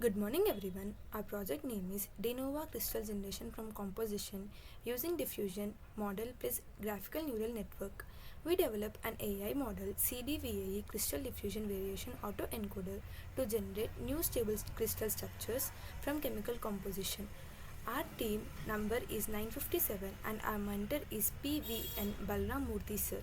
Good morning everyone. Our project name is De-Novo Crystal Generation from Composition using diffusion model plus graphical neural network. We develop an AI model CDVAE crystal diffusion variation autoencoder to generate new stable crystal structures from chemical composition. Our team number is 957 and our mentor is PVN Balram Murthy sir.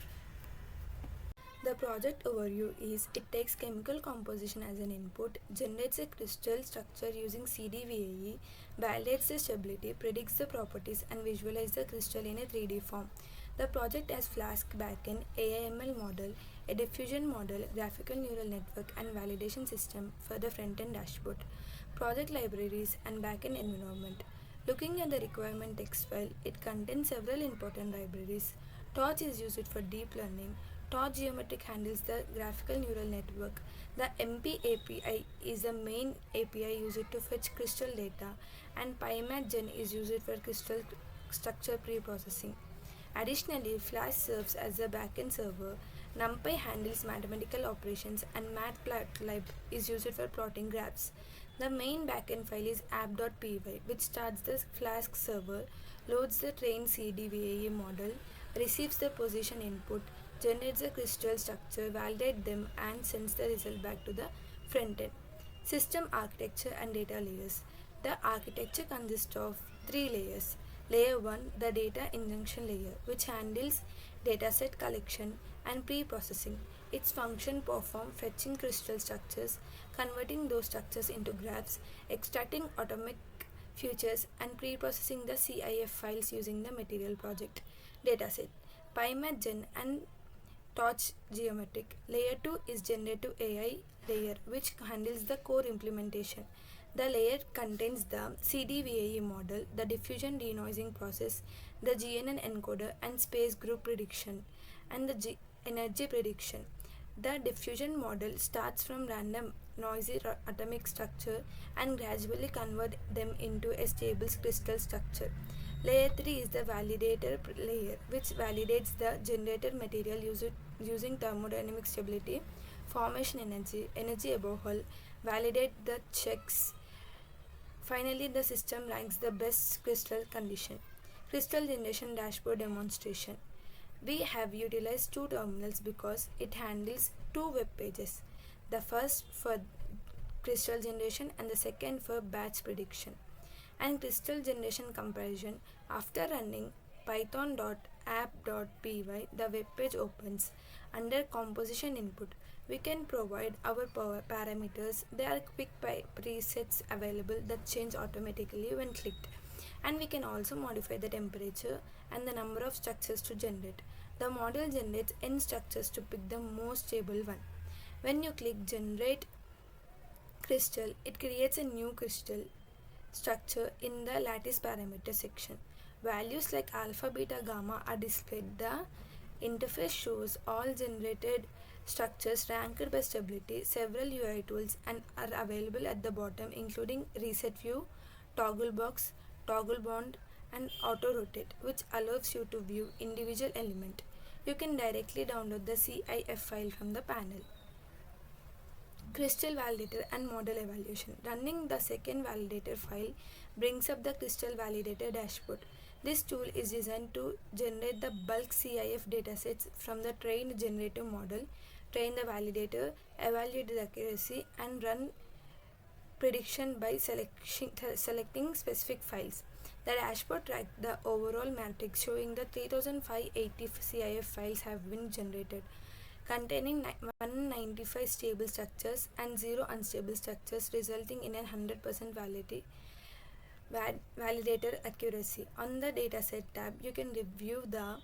The project overview is it takes chemical composition as an input, generates a crystal structure using CDVAE, validates the stability, predicts the properties, and visualizes the crystal in a 3D form. The project has Flask backend, AIML model, a diffusion model, graphical neural network, and validation system for the front-end dashboard. Project libraries and backend environment. Looking at the requirement text file, it contains several important libraries. Torch is used for deep learning. Torch Geometric handles the graphical neural network. The MP API is the main API used to fetch crystal data, and PyMath is used for crystal structure pre-processing. Additionally, Flash serves as a backend server. NumPy handles mathematical operations, and Matplotlib is used for plotting graphs. The main backend file is app.py, which starts the Flask server, loads the trained CDVAE model, receives the position input, generates a crystal structure, validates them, and sends the result back to the front end. System architecture and data layers. The architecture consists of three layers. Layer 1, the data injunction layer, which handles dataset collection and pre-processing. Its function perform fetching crystal structures, converting those structures into graphs, extracting atomic features, and pre-processing the CIF files using the material project dataset. PyMath and Torch Geometric. Layer 2 is Generative AI layer, which handles the core implementation. The layer contains the CDVAE model, the diffusion denoising process, the GNN encoder, and space group prediction, and the energy prediction. The diffusion model starts from random noisy atomic structure and gradually convert them into a stable crystal structure. Layer 3 is the validator layer, which validates the generated material using thermodynamic stability, formation energy, energy above validate the checks. Finally, the system ranks the best crystal condition. Crystal generation dashboard demonstration. We have utilized two terminals because it handles two web pages. The first for crystal generation and the second for batch prediction. And crystal generation comparison. After running python.app.py, the web page opens. Under composition input, we can provide our parameters. There are quick presets available that change automatically when clicked, and we can also modify the temperature and the number of structures to generate. The model generates n structures to pick the most stable one. When you click generate crystal, it creates a new crystal structure in the lattice parameter section. Values like alpha, beta, gamma are displayed. The interface shows all generated structures ranked by stability. Several UI tools and are available at the bottom, including reset view, toggle box, toggle bond, and auto rotate, which allows you to view individual element. You can directly download the CIF file from the panel. Crystal validator and model evaluation. Running the second validator file brings up the crystal validator dashboard. This tool is designed to generate the bulk CIF datasets from the trained generative model, train the validator, evaluate the accuracy, and run prediction by selecting specific files. The dashboard tracks the overall matrix showing the 3580 CIF files have been generated, containing 195 stable structures and 0 unstable structures, resulting in a 100% validator accuracy. On the dataset tab, you can review the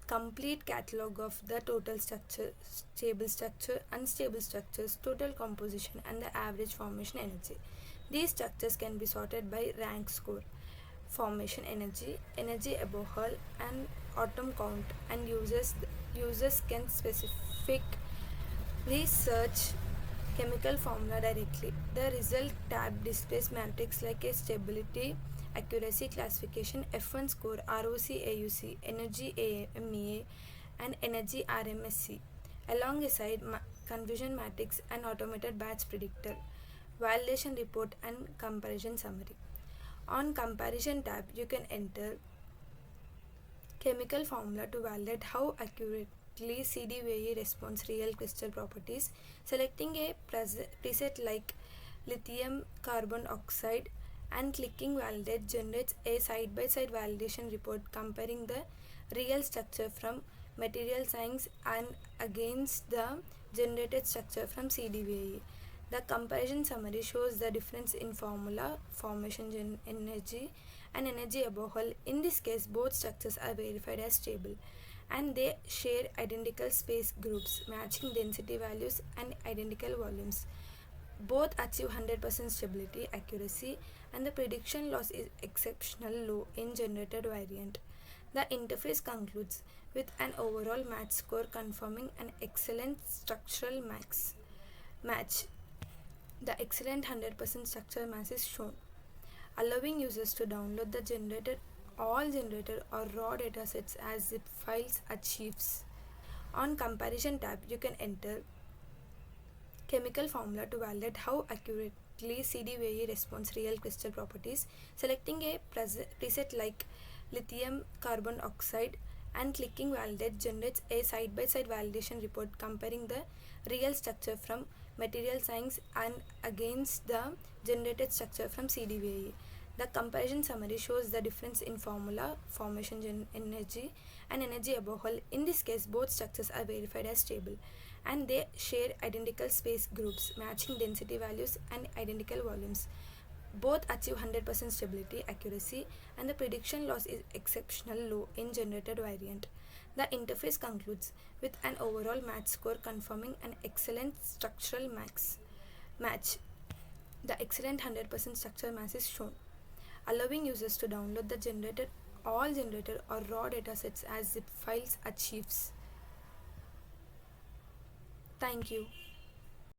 complete catalog of the total structure, stable structure, unstable structures, total composition, and the average formation energy. These structures can be sorted by rank score, formation energy, energy above and atom count, and users can specifically search chemical formula directly. The result tab displays matrix like a stability, accuracy, classification, F1 score, ROC, AUC, energy AMEA, and energy RMSC, alongside confusion matrix and automated batch predictor. validation report and comparison summary. On comparison tab, you can enter chemical formula to validate how accurately CDVAE responds real crystal properties. Selecting a preset like lithium carbon oxide and clicking validate generates a side-by-side validation report comparing the real structure from material science and against the generated structure from CDVAE. The comparison summary shows the difference in formula, formation energy, and energy above all. In this case, both structures are verified as stable and they share identical space groups, matching density values and identical volumes. Both achieve 100% stability, accuracy, and the prediction loss is exceptional low in generated variant. The interface concludes with an overall match score confirming an excellent structural match. The excellent 100% structural match is shown, allowing users to download the generated or raw datasets as zip files achieves. On comparison tab, you can enter chemical formula to validate how accurately CDVAE responds real crystal properties. Selecting a preset like lithium carbon oxide and clicking validate generates a side-by-side validation report comparing the real structure from material science and against the generated structure from CDVAE. The comparison summary shows the difference in formula, formation energy, and energy above all. In this case, both structures are verified as stable and they share identical space groups, matching density values and identical volumes. Both achieve 100% stability, accuracy, and the prediction loss is exceptional low in generated variant. The interface concludes with an overall match score confirming an excellent structural match. The excellent 100% structural match is shown, allowing users to download the generated or raw datasets as zip files achieves. Thank you.